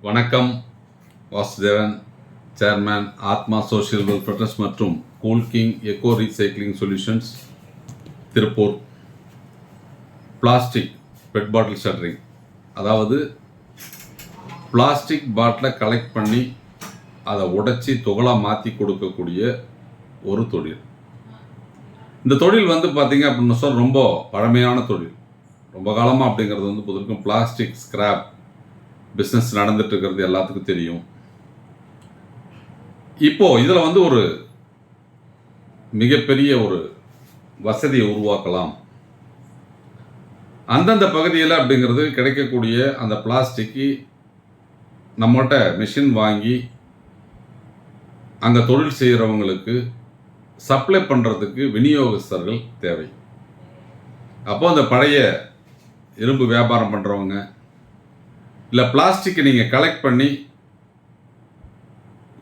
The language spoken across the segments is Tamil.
வணக்கம். வாசுதேவன், சேர்மேன், ஆத்மா சோஷியல் வெல்ஃபேர் ட்ரஸ்ட் மற்றும் cool king echo recycling solutions, Tiruppur. Plastic bed பாட்டில் ஷட்டரிங், அதாவது பிளாஸ்டிக் பாட்டிலை கலெக்ட் பண்ணி அதை உடைச்சி துகளாக மாற்றி கொடுக்கக்கூடிய ஒரு தொழில். இந்த தொழில் பார்த்தீங்க அப்படின்னு சொல்ல ரொம்ப பழமையான தொழில். ரொம்ப காலமாக அப்படிங்கிறது பொதுக்கும் பிளாஸ்டிக் ஸ்கிராப் பிஸ்னஸ் நடந்துட்டு இருக்கிறது எல்லாத்துக்கும் தெரியும். இப்போ இதில் ஒரு மிகப்பெரிய ஒரு வசதியை உருவாக்கலாம். அந்தந்த பகுதியில் அப்படிங்கிறது கிடைக்கக்கூடிய அந்த பிளாஸ்டிக்கு நம்மகிட்ட மிஷின் வாங்கி அங்கே தொழில் செய்கிறவங்களுக்கு சப்ளை பண்ணுறதுக்கு விநியோகஸ்தர்கள் தேவை. அப்போ அந்த பழைய இரும்பு வியாபாரம் பண்ணுறவங்க இல்லை பிளாஸ்டிக்கை நீங்கள் கலெக்ட் பண்ணி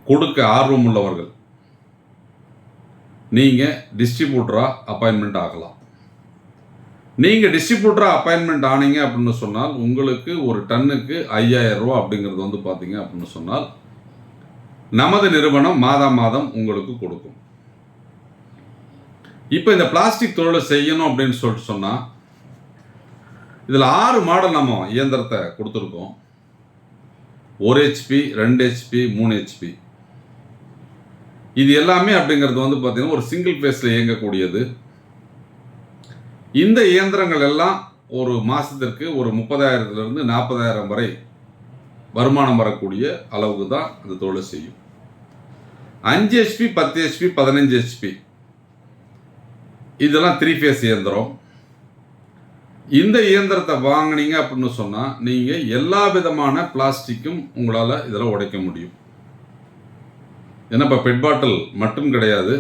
கொடுக்க ஆர்வம் உள்ளவர்கள் நீங்கள் டிஸ்ட்ரிபியூட்டராக அப்பாயின்மெண்ட் ஆகலாம். நீங்கள் டிஸ்ட்ரிபியூட்டராக அப்பாயின்மெண்ட் ஆனீங்க அப்படின்னு சொன்னால் உங்களுக்கு ஒரு டன்னுக்கு 5000 ரூபா அப்படிங்கிறது பார்த்தீங்க அப்படின்னு சொன்னால் நமது நிறுவனம் மாதம் உங்களுக்கு கொடுக்கும். இப்போ இந்த பிளாஸ்டிக் தொழிலை செய்யணும் அப்படின்னு சொல்லிட்டு சொன்னால் இதில் 6 மாடல் நம்ம இயந்திரத்தை கொடுத்துருக்கோம். 1 HP, 2 HP, 3 HP. இது எல்லாமே அப்படிங்கிறது பார்த்தீங்கன்னா ஒரு சிங்கிள் ஃபேஸில் இயங்கக்கூடியது. இந்த இயந்திரங்கள் எல்லாம் ஒரு மாதத்திற்கு ஒரு 30,000 40,000 வரை வருமானம் வரக்கூடிய அளவுக்கு தான் அந்த தொழிலை செய்யும். 5 HP, 10 HP, 15 HP இதெல்லாம் 3 ஃபேஸ் இயந்திரம். இந்த இயந்திரத்தை வாங்கினீங்க அப்படின்னு சொன்னால் நீங்கள் எல்லா விதமான பிளாஸ்டிக்கும் உங்களால் இதில் உடைக்க முடியும். ஏன்னா இப்போ பெட் பாட்டில் மட்டும் கிடையாது,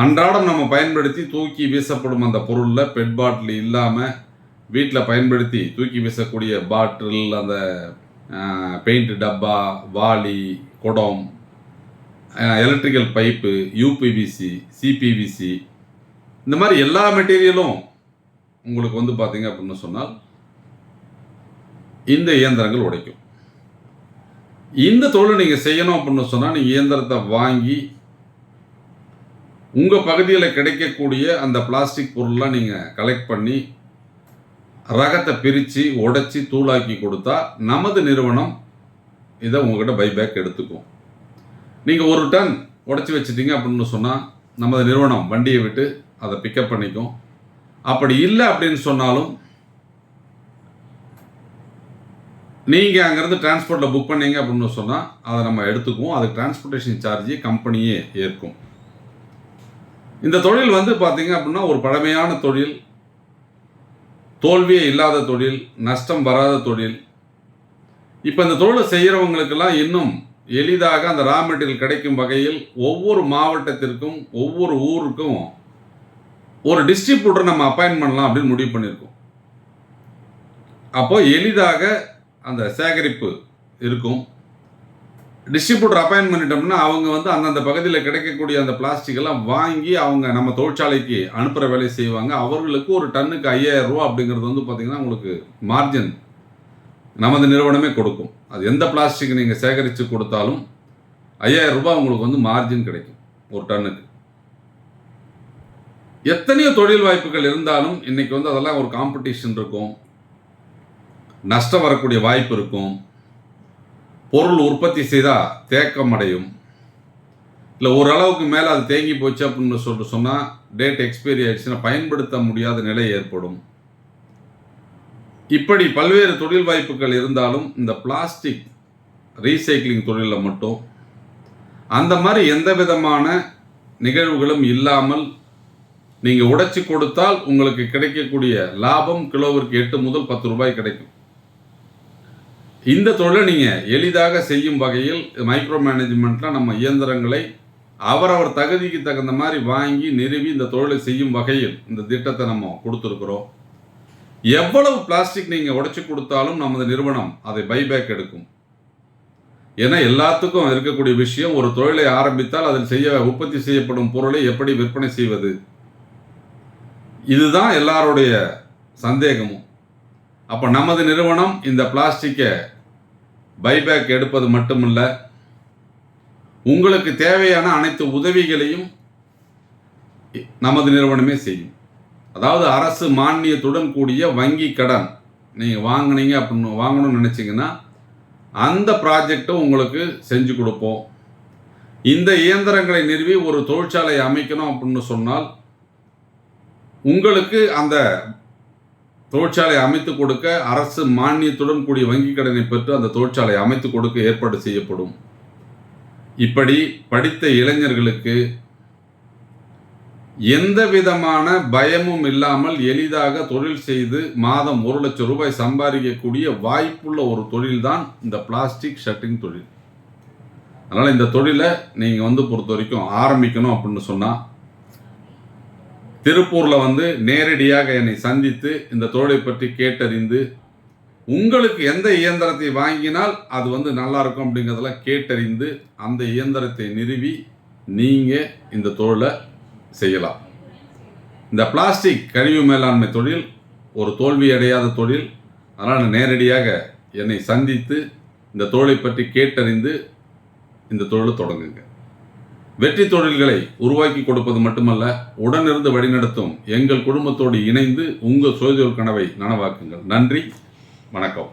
அன்றாடம் நம்ம பயன்படுத்தி தூக்கி வீசப்படும் அந்த பொருளில் பெட் பாட்டில் இல்லாமல் வீட்டில் பயன்படுத்தி தூக்கி வீசக்கூடிய பாட்டில், அந்த பெயிண்ட் டப்பா, வாளி, குடம், எலக்ட்ரிக்கல் பைப்பு, UPVC, CPVC இந்த மாதிரி எல்லா மெட்டீரியலும் உங்களுக்கு பார்த்தீங்க அப்படின்னு சொன்னால் இந்த இயந்திரங்கள் உடைக்கும். இந்த தொழில் நீங்கள் செய்யணும் அப்படின்னு சொன்னால் நீங்கள் இயந்திரத்தை வாங்கி உங்கள் பகுதியில் கிடைக்கக்கூடிய அந்த பிளாஸ்டிக் பொருள்லாம் நீங்கள் கலெக்ட் பண்ணி ரகத்தை பிரித்து உடைச்சி தூளாக்கி கொடுத்தா நமது நிறுவனம் இதை உங்கள்கிட்ட பைபேக் எடுத்துக்கும். நீங்கள் 1 டன் உடைச்சி வச்சிட்டிங்க அப்படின்னு சொன்னால் நமது நிறுவனம் வண்டியை விட்டு அதை பிக்கப் பண்ணிக்கும். அப்படி இல்லை அப்படின்னு சொன்னாலும் நீங்கள் அங்கேருந்து டிரான்ஸ்போர்ட்டில் புக் பண்ணீங்க அப்படின்னு சொன்னால் அதை நம்ம எடுத்துக்குவோம். அதுக்கு டிரான்ஸ்போர்ட்டேஷன் சார்ஜ் கம்பெனியே ஏற்கும். இந்த தொழில் பார்த்தீங்க அப்படின்னா ஒரு பழமையான தொழில், தோல்வியே இல்லாத தொழில், நஷ்டம் வராத தொழில். இப்போ இந்த தொழிலை செய்கிறவங்களுக்கெல்லாம் இன்னும் எளிதாக அந்த ரா மெட்டீரியல் கிடைக்கும் வகையில் ஒவ்வொரு மாவட்டத்திற்கும் ஒவ்வொரு ஊருக்கும் ஒரு டிஸ்ட்ரிபியூட்டர் நம்ம அப்பாயின்ட் பண்ணலாம் அப்படின்னு முடிவு பண்ணியிருக்கோம். அப்போ எளிதாக அந்த சேகரிப்பு இருக்கும். டிஸ்ட்ரிபியூட்டர் அப்பாயின்ட் பண்ணிட்டோம்னா அவங்க அந்தந்த பகுதியில் கிடைக்கக்கூடிய அந்த பிளாஸ்டிக் எல்லாம் வாங்கி அவங்க நம்ம தொழிற்சாலைக்கு அனுப்புகிற வேலையை செய்வாங்க. அவர்களுக்கு ஒரு டன்னுக்கு 5000 ரூபா அப்படிங்கிறது பார்த்தீங்கன்னா உங்களுக்கு மார்ஜின் நமது நிறுவனமே கொடுக்கும். அது எந்த பிளாஸ்டிக் நீங்கள் சேகரித்து கொடுத்தாலும் 5000 ரூபாய் உங்களுக்கு மார்ஜின் கிடைக்கும் ஒரு டன்னுக்கு. எத்தனையோ தொழில் வாய்ப்புகள் இருந்தாலும் இன்னைக்கு அதெல்லாம் ஒரு காம்படிஷன் இருக்கும், நஷ்டம் வரக்கூடிய வாய்ப்பு இருக்கும். பொருள் உற்பத்தி செய்தால் தேக்கம் அடையும், இல்லை ஓரளவுக்கு மேலே அது தேங்கி போச்சு அப்படின்னு சொல்லிட்டு சொன்னால் டேட் எக்ஸ்பைரி ஆயிடுச்சுன்னா பயன்படுத்த முடியாத நிலை ஏற்படும். இப்படி பல்வேறு தொழில் வாய்ப்புகள் இருந்தாலும் இந்த பிளாஸ்டிக் ரீசைக்ளிங் தொழிலில் மட்டும் அந்த மாதிரி எந்த விதமான நிகழ்வுகளும் இல்லாமல் நீங்கள் உடைச்சி கொடுத்தால் உங்களுக்கு கிடைக்கக்கூடிய லாபம் கிலோவிற்கு 8 முதல் 10 ரூபாய் கிடைக்கும். இந்த தொழிலை நீங்கள் எளிதாக செய்யும் வகையில் மைக்ரோ மேனேஜ்மெண்ட்டில் நம்ம இயந்திரங்களை அவரவர் தகுதிக்கு தகுந்த மாதிரி வாங்கி நிறுவி இந்த தொழிலை செய்யும் வகையில் இந்த திட்டத்தை நம்ம கொடுத்துருக்குறோம். எவ்வளவு பிளாஸ்டிக் நீங்கள் உடைச்சி கொடுத்தாலும் நமது நிறுவனம் அதை பைபேக் எடுக்கும். ஏன்னா எல்லாத்துக்கும் இருக்கக்கூடிய விஷயம், ஒரு தொழிலை ஆரம்பித்தால் அதில் உற்பத்தி செய்யப்படும் பொருளை எப்படி விற்பனை செய்வது, இதுதான் எல்லாருடைய சந்தேகமும். அப்போ நமது நிறுவனம் இந்த பிளாஸ்டிக்கை பைபேக் எடுப்பது மட்டுமல்ல, உங்களுக்கு தேவையான அனைத்து உதவிகளையும் நமது நிறுவனமே செய்யும். அதாவது அரசு மானியத்துடன் கூடிய வங்கி கடன் நீங்கள் வாங்கணும்னு நினச்சிங்கன்னா அந்த ப்ராஜெக்டும் உங்களுக்கு செஞ்சு கொடுப்போம். இந்த இயந்திரங்களை நிறுவி ஒரு தொழிற்சாலை அமைக்கணும் அப்படின்னு சொன்னால் உங்களுக்கு அந்த தொழிற்சாலை அமைத்து கொடுக்க அரசு மானியத்துடன் கூடிய வங்கி கடனை பெற்று அந்த தொழிற்சாலை அமைத்து கொடுக்க ஏற்பாடு செய்யப்படும். இப்படி படித்த இளைஞர்களுக்கு எந்த விதமான பயமும் இல்லாமல் எளிதாக தொழில் செய்து மாதம் 1 லட்சம் ரூபாய் சம்பாதிக்கக்கூடிய வாய்ப்புள்ள ஒரு தொழில் தான் இந்த பிளாஸ்டிக் ஷட்டிங் தொழில். அதனால் இந்த தொழிலை நீங்கள் பொறுத்த வரைக்கும் ஆரம்பிக்கணும் அப்படின்னு சொன்னால் திருப்பூரில் நேரடியாக என்னை சந்தித்து இந்த தொழிலை பற்றி கேட்டறிந்து உங்களுக்கு எந்த இயந்திரத்தை வாங்கினால் அது நல்லா இருக்கும் அப்படிங்கிறதெல்லாம் கேட்டறிந்து அந்த இயந்திரத்தை நிறுவி நீங்கள் இந்த தொழிலை செய்யலாம். இந்த பிளாஸ்டிக் கழிவு மேலாண்மை தொழில் ஒரு தோல்வி அடையாத தொழில். அதனால் நேரடியாக என்னை சந்தித்து இந்த தொழிலை பற்றி கேட்டறிந்து இந்த தொழிலை தொடங்குங்க. வெற்றி தொழில்களை உருவாக்கி கொடுப்பது மட்டுமல்ல, உடனிருந்து வழிநடத்தும் எங்கள் குடும்பத்தோடு இணைந்து உங்கள் சுயதொழில் கனவை நனவாக்குங்கள். நன்றி, வணக்கம்.